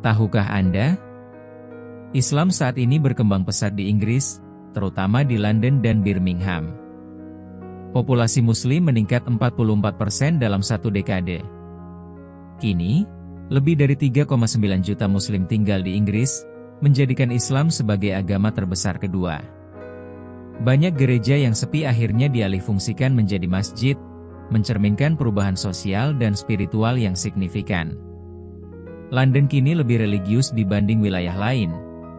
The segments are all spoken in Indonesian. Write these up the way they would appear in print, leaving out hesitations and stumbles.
Tahukah Anda? Islam saat ini berkembang pesat di Inggris, terutama di London dan Birmingham. Populasi Muslim meningkat 44% dalam satu dekade. Kini, lebih dari 3,9 juta Muslim tinggal di Inggris, menjadikan Islam sebagai agama terbesar kedua. Banyak gereja yang sepi akhirnya dialihfungsikan menjadi masjid, mencerminkan perubahan sosial dan spiritual yang signifikan. London kini lebih religius dibanding wilayah lain,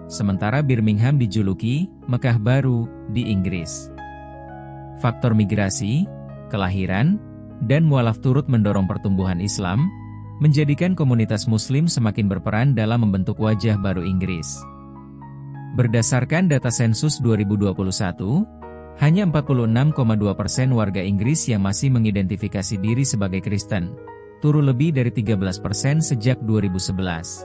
sementara Birmingham dijuluki Mekah Baru di Inggris. Faktor migrasi, kelahiran, dan mualaf turut mendorong pertumbuhan Islam, menjadikan komunitas Muslim semakin berperan dalam membentuk wajah baru Inggris. Berdasarkan data sensus 2021, hanya 46,2% warga Inggris yang masih mengidentifikasi diri sebagai Kristen, turun lebih dari 13% sejak 2011.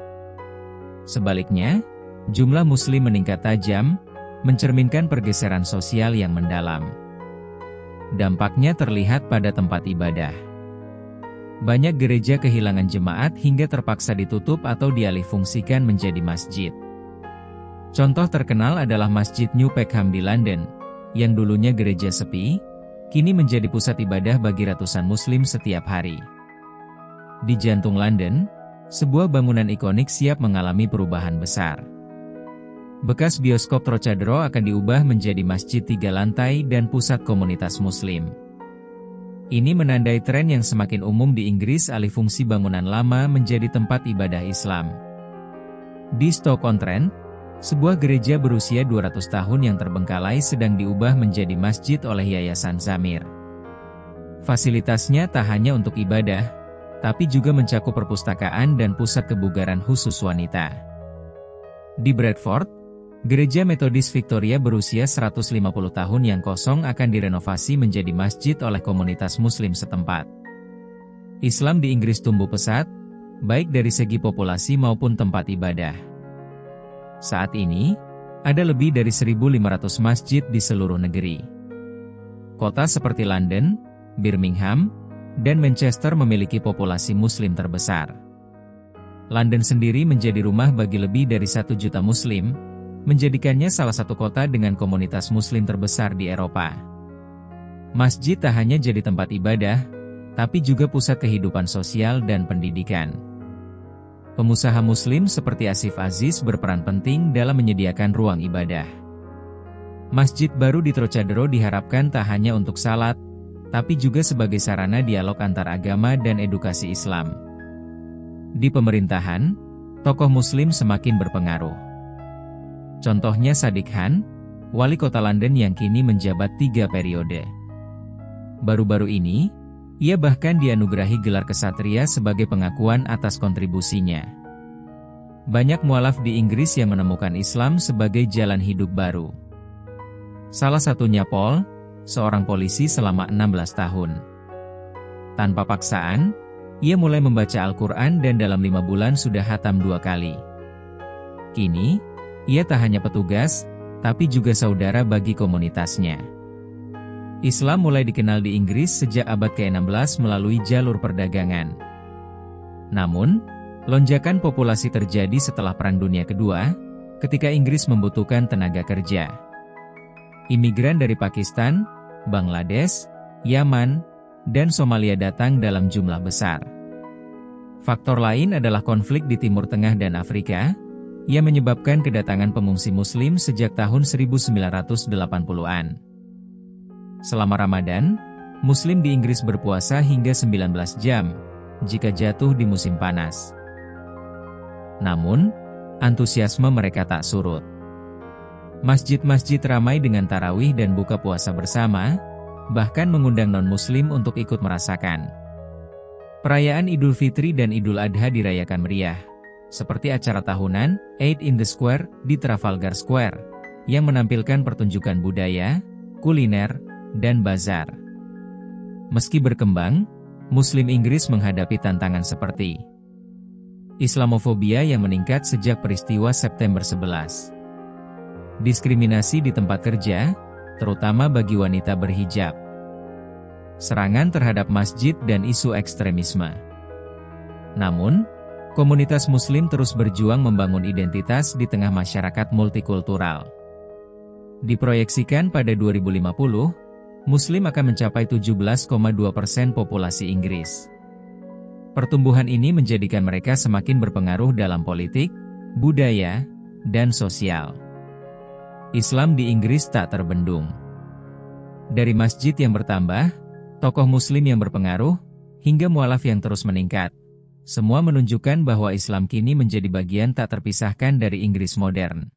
Sebaliknya, jumlah Muslim meningkat tajam, mencerminkan pergeseran sosial yang mendalam. Dampaknya terlihat pada tempat ibadah. Banyak gereja kehilangan jemaat hingga terpaksa ditutup atau dialihfungsikan menjadi masjid. Contoh terkenal adalah Masjid New Peckham di London, yang dulunya gereja sepi, kini menjadi pusat ibadah bagi ratusan Muslim setiap hari. Di jantung London, sebuah bangunan ikonik siap mengalami perubahan besar. Bekas bioskop Trocadero akan diubah menjadi masjid 3 lantai dan pusat komunitas Muslim. Ini menandai tren yang semakin umum di Inggris alihfungsi bangunan lama menjadi tempat ibadah Islam. Di Stoke-on-Trent, sebuah gereja berusia 200 tahun yang terbengkalai sedang diubah menjadi masjid oleh Yayasan Zamir. Fasilitasnya tak hanya untuk ibadah, tapi juga mencakup perpustakaan dan pusat kebugaran khusus wanita. Di Bradford, Gereja Metodis Victoria berusia 150 tahun yang kosong akan direnovasi menjadi masjid oleh komunitas Muslim setempat. Islam di Inggris tumbuh pesat, baik dari segi populasi maupun tempat ibadah. Saat ini, ada lebih dari 1.500 masjid di seluruh negeri. Kota seperti London, Birmingham, dan Manchester memiliki populasi Muslim terbesar. London sendiri menjadi rumah bagi lebih dari 1 juta Muslim, menjadikannya salah satu kota dengan komunitas Muslim terbesar di Eropa. Masjid tak hanya jadi tempat ibadah, tapi juga pusat kehidupan sosial dan pendidikan. Pengusaha Muslim seperti Asif Aziz berperan penting dalam menyediakan ruang ibadah. Masjid baru di Trocadero diharapkan tak hanya untuk salat, tapi juga sebagai sarana dialog antar agama dan edukasi Islam. Di pemerintahan, tokoh Muslim semakin berpengaruh. Contohnya Sadiq Khan, wali kota London yang kini menjabat 3 periode. Baru-baru ini, ia bahkan dianugerahi gelar kesatria sebagai pengakuan atas kontribusinya. Banyak mualaf di Inggris yang menemukan Islam sebagai jalan hidup baru. Salah satunya Paul, seorang polisi selama 16 tahun. Tanpa paksaan, ia mulai membaca Al-Quran dan dalam 5 bulan sudah khatam 2 kali. Kini, ia tak hanya petugas, tapi juga saudara bagi komunitasnya. Islam mulai dikenal di Inggris sejak abad ke-16 melalui jalur perdagangan. Namun, lonjakan populasi terjadi setelah Perang Dunia Kedua, ketika Inggris membutuhkan tenaga kerja. Imigran dari Pakistan, Bangladesh, Yaman, dan Somalia datang dalam jumlah besar. Faktor lain adalah konflik di Timur Tengah dan Afrika, yang menyebabkan kedatangan pengungsi Muslim sejak tahun 1980-an. Selama Ramadan, Muslim di Inggris berpuasa hingga 19 jam, jika jatuh di musim panas. Namun, antusiasme mereka tak surut. Masjid-masjid ramai dengan tarawih dan buka puasa bersama, bahkan mengundang non-Muslim untuk ikut merasakan. Perayaan Idul Fitri dan Idul Adha dirayakan meriah, seperti acara tahunan, Eid in the Square, di Trafalgar Square, yang menampilkan pertunjukan budaya, kuliner, dan bazar. Meski berkembang, Muslim Inggris menghadapi tantangan seperti Islamofobia yang meningkat sejak peristiwa September 11. Diskriminasi di tempat kerja, terutama bagi wanita berhijab. Serangan terhadap masjid dan isu ekstremisme. Namun, Komunitas Muslim terus berjuang membangun identitas di tengah masyarakat multikultural. Diproyeksikan pada 2050, Muslim akan mencapai 17,2% populasi Inggris. Pertumbuhan ini menjadikan mereka semakin berpengaruh dalam politik, budaya, dan sosial. Islam di Inggris tak terbendung. Dari masjid yang bertambah, tokoh Muslim yang berpengaruh, hingga mualaf yang terus meningkat, semua menunjukkan bahwa Islam kini menjadi bagian tak terpisahkan dari Inggris modern.